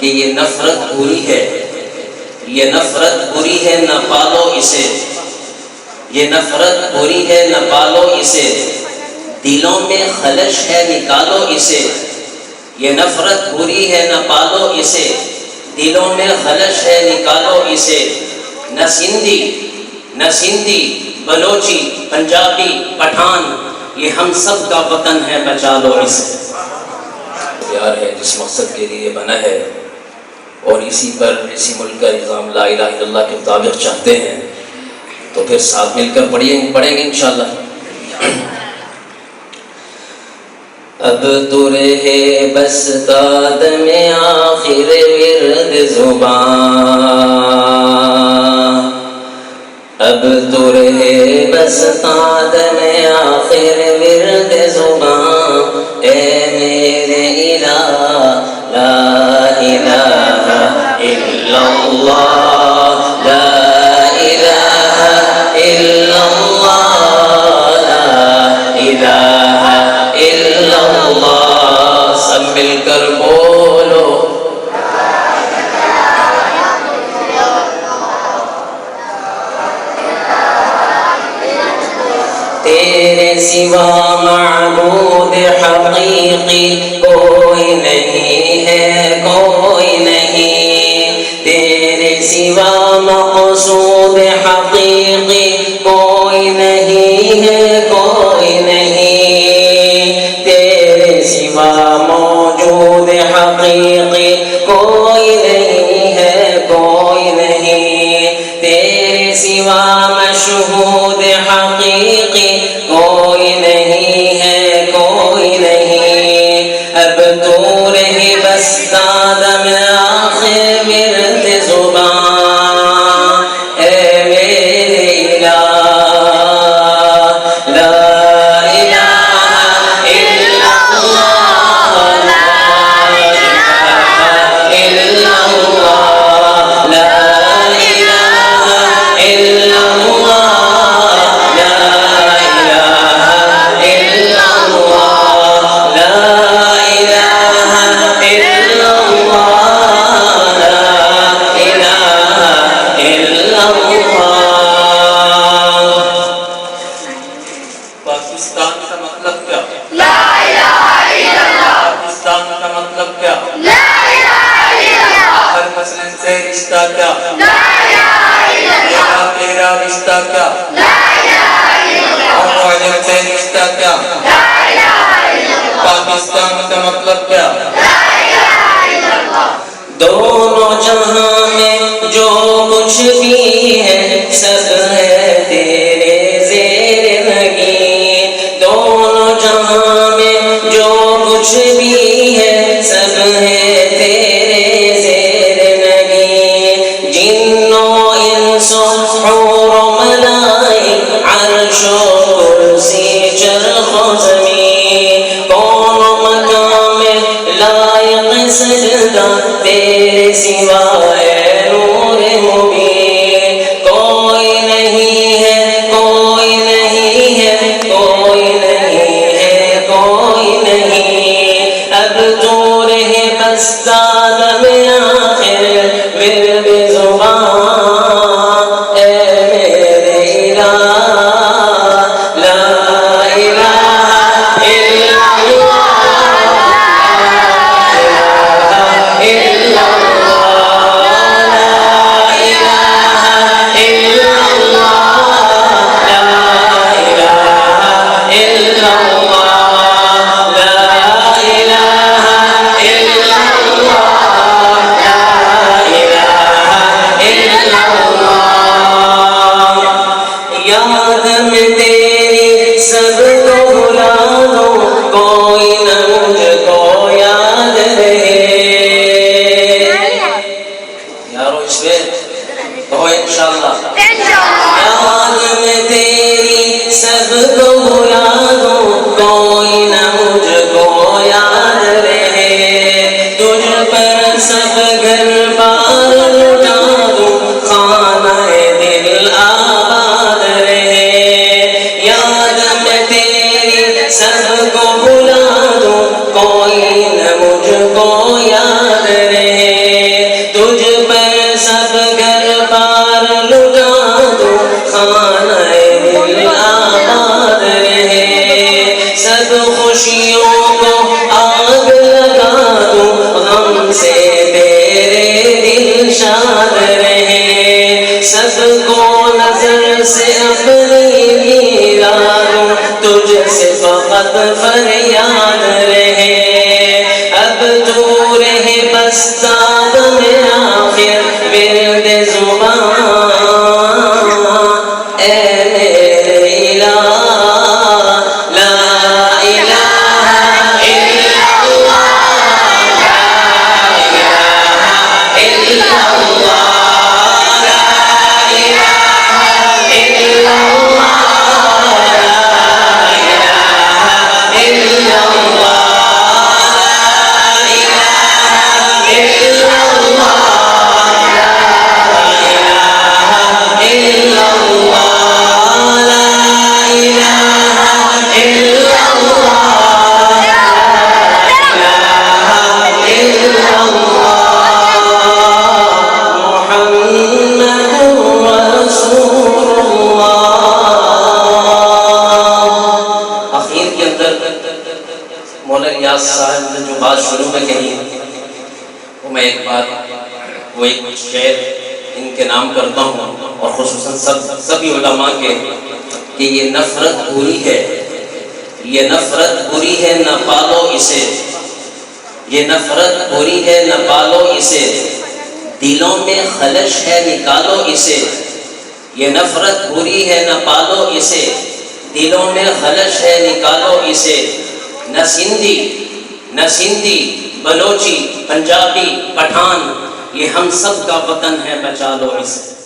کہ یہ نفرت بری ہے، یہ نفرت بری ہے، نہ پالو اسے، یہ نفرت بری ہے، نہ پالو اسے، دلوں میں خلش ہے نکالو اسے، یہ نفرت بری ہے، نہ پالو اسے، دلوں میں خلش ہے نکالو اسے، نہ سندھی بلوچی پنجابی پٹھان، یہ ہم سب کا وطن ہے، بچا لو اسے۔ پیار ہے جس مقصد کے لیے بنا ہے، اور اسی ملک کا نظام لا الہ الا اللہ کے مطابق چاہتے ہیں، تو پھر ساتھ مل کر پڑھیں گے انشاءاللہ۔ اب تو رہے بس قدم آخر ورد زبان، اب تو رہے بس قدم آخر ورد زبان، اے میرے الہ لا الہ الا اللہ، لا الہ الا اللہ، لا الہ الا اللہ، سب مل کر بولو تیرے سوا معبود حقیقی کوئی نہیں ہے، کوئی نہیں، تیرے سوا مقصود حقیقی کوئی نہیں ہے، کوئی نہیں، تیرے سوا موجود حقیقی کوئی نہیں ہے، کوئی نہیں، تیرے سوا مشہود حقیقی کوئی نہیں ہے، کوئی نہیں، اب تو رہی بس قدم آخر ورد زبان، اے میرے الہ لا الہ الا اللہ، لا الہ الا اللہ، لا الہ الا اللہ، لا الہ الا اللہ، لا الہ الا اللہ، لا الہ الا اللہ۔ پاکستان کا مطلب کیا؟ لا الہ الا اللہ۔ پاکستان کا مطلب کیا؟ لا الہ الا اللہ۔ ہر مسلم سے رشتہ کیا؟ لا الہ الا اللہ۔ تیرا رشتہ کیا؟ لا الہ الا اللہ۔ معلم سے رشتہ کیا؟ لا الہ الا اللہ۔ پاکستان کا مطلب کیا؟ لا الہ الا اللہ۔ دونوں جہاں میں جو کچھ بھی ہے سب ہے تیرے زیر نگی، دونوں جہاں میں جو کچھ بھی ہے سب ہے تیرے زیر نگی، جن و انس و حور و ملائک، عرش و کرسی چرخ و زمین، کون و مکان میں لائق سجدہ تیرے سوا ہے نور مبین، کوئی نہیں ہے، کوئی نہیں ہے، کوئی نہیں ہے، کوئی نہیں، اب تو رہے بس قدم آخر ورد زبان، اے میرے الہ لا الہ الا اللہ، لا الہ الا اللہ، لا الہ الا اللہ، لا الہ الا اللہ، لا الہ الا اللہ، لا الہ الا اللہ۔ یاد میں تیری سب کو بھلا دو، کوئی نہ مجھ کو یاد رہے، یارو اس میں کہو انشاءاللہ، یاد میں تیری سب کو بھلا دو، کوئی نہ مجھ کو یاد رہے، تجھ پر سب گھر بار لٹا دوں، خانہ دل آباد رہے، یاد میں تیری سب کو بھلا دوں، کوئی نہ مجھ کو یاد رہے، زاد میں آخر ورد زبان اے میرے الہ لا الہ الا اللہ لا الہ الا اللہ لا الہ الا اللہ لا الہ الا اللہ مولانا صاحب نے جو بات شروع میں کہی وہ میں ایک شعر ان کے نام کرتا ہوں اور خصوصاً سبھی علماء کے کہ یہ نفرت بری ہے، یہ نفرت بری ہے نہ پالو اسے، یہ نفرت بری ہے نہ پالو اسے، دلوں میں خلش ہے نکالو اسے، یہ نفرت بری ہے نہ پالو اسے، دلوں میں خلش ہے نکالو اسے، نہ سندھی بلوچی پنجابی پٹھان یہ ہم سب کا وطن ہے، بچا لو اسے۔